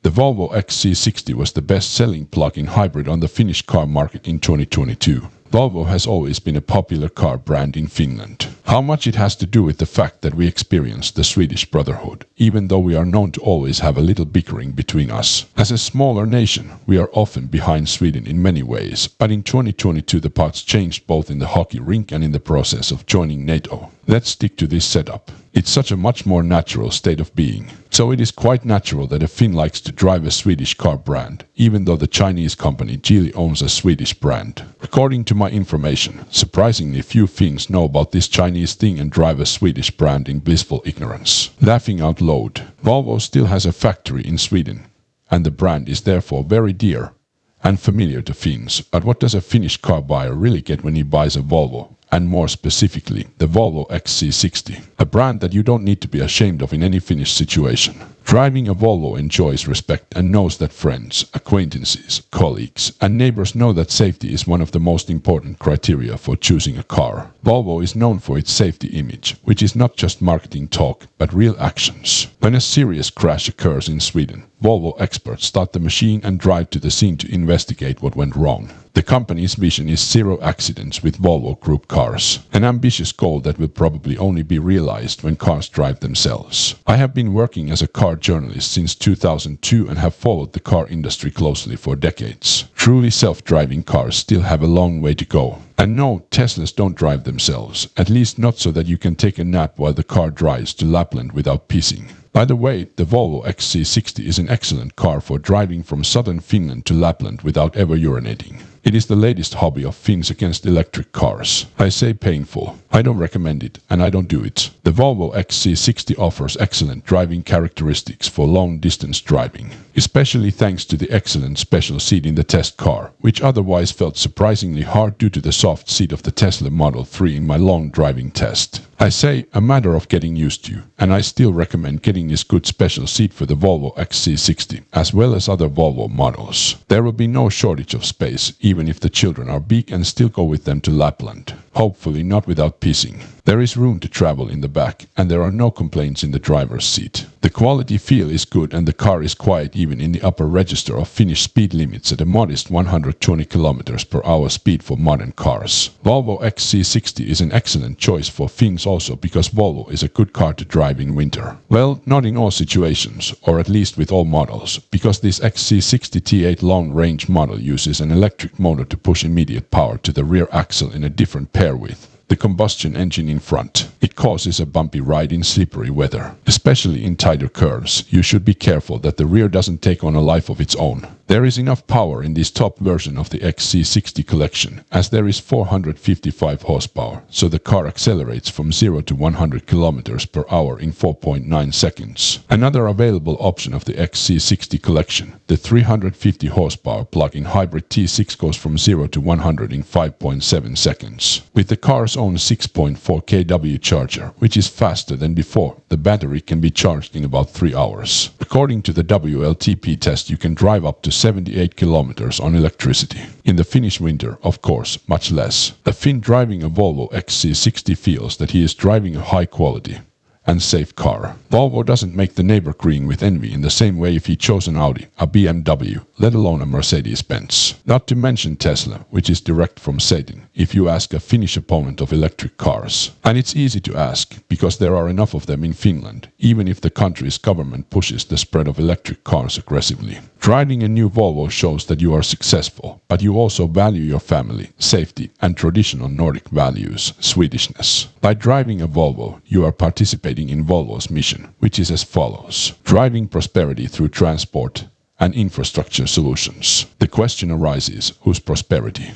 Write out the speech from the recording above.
The Volvo XC60 was the best-selling plug-in hybrid on the Finnish car market in 2022. Volvo has always been a popular car brand in Finland. How much it has to do with the fact that we experience the Swedish brotherhood, even though we are known to always have a little bickering between us. As a smaller nation, we are often behind Sweden in many ways, but in 2022 the parts changed both in the hockey rink and in the process of joining NATO. Let's stick to this setup. It's such a much more natural state of being. So it is quite natural that a Finn likes to drive a Swedish car brand, even though the Chinese company Geely owns a Swedish brand. According to my information, surprisingly few Finns know about this Chinese thing and drive a Swedish brand in blissful ignorance. Laughing out loud, Volvo still has a factory in Sweden, and the brand is therefore very dear and familiar to Finns. But what does a Finnish car buyer really get when he buys a Volvo? And more specifically, the Volvo XC60, a brand that you don't need to be ashamed of in any Finnish situation. Driving a Volvo enjoys respect and knows that friends, acquaintances, colleagues, and neighbors know that safety is one of the most important criteria for choosing a car. Volvo is known for its safety image, which is not just marketing talk, but real actions. When a serious crash occurs in Sweden, Volvo experts start the machine and drive to the scene to investigate what went wrong. The company's vision is zero accidents with Volvo Group cars, an ambitious goal that will probably only be realized when cars drive themselves. I have been working as a car journalist since 2002 and have followed the car industry closely for decades. Truly self-driving cars still have a long way to go. And no, Teslas don't drive themselves, at least not so that you can take a nap while the car drives to Lapland without pissing. By the way, the Volvo XC60 is an excellent car for driving from southern Finland to Lapland without ever urinating. It is the latest hobby of Finns against electric cars. I say painful. I don't recommend it, and I don't do it. The Volvo XC60 offers excellent driving characteristics for long-distance driving, especially thanks to the excellent special seat in the test car, which otherwise felt surprisingly hard due to the soft seat of the Tesla Model 3 in my long driving test. I say, a matter of getting used to, and I still recommend getting this good special seat for the Volvo XC60, as well as other Volvo models. There will be no shortage of space, even if the children are big and still go with them to Lapland. Hopefully not without pissing. There is room to travel in the back, and there are no complaints in the driver's seat. The quality feel is good and the car is quiet even in the upper register of Finnish speed limits at a modest 120 km/h speed for modern cars. Volvo XC60 is an excellent choice for Finns also because Volvo is a good car to drive in winter. Well, not in all situations, or at least with all models, because this XC60 T8 long-range model uses an electric motor to push immediate power to the rear axle in a different pair with the combustion engine in front. It causes a bumpy ride in slippery weather. Especially in tighter curves, you should be careful that the rear doesn't take on a life of its own. There is enough power in this top version of the XC60 collection, as there is 455 horsepower, so the car accelerates from 0 to 100 km/h in 4.9 seconds. Another available option of the XC60 collection, the 350 horsepower plug-in hybrid T6 goes from 0 to 100 in 5.7 seconds. With the car's own 6.4 kW charger, which is faster than before, the battery can be charged in about 3 hours. According to the WLTP test, you can drive up to 78 kilometers on electricity. In the Finnish winter, of course, much less. A Finn driving a Volvo XC60 feels that he is driving a high quality and safe car. Volvo doesn't make the neighbor green with envy in the same way if he chose an Audi, a BMW, let alone a Mercedes-Benz. Not to mention Tesla, which is direct from Satan, if you ask a Finnish opponent of electric cars. And it's easy to ask, because there are enough of them in Finland, even if the country's government pushes the spread of electric cars aggressively. Driving a new Volvo shows that you are successful, but you also value your family, safety, and traditional Nordic values, Swedishness. By driving a Volvo, you are participating in Volvo's mission, which is as follows: driving prosperity through transport and infrastructure solutions. The question arises, whose prosperity?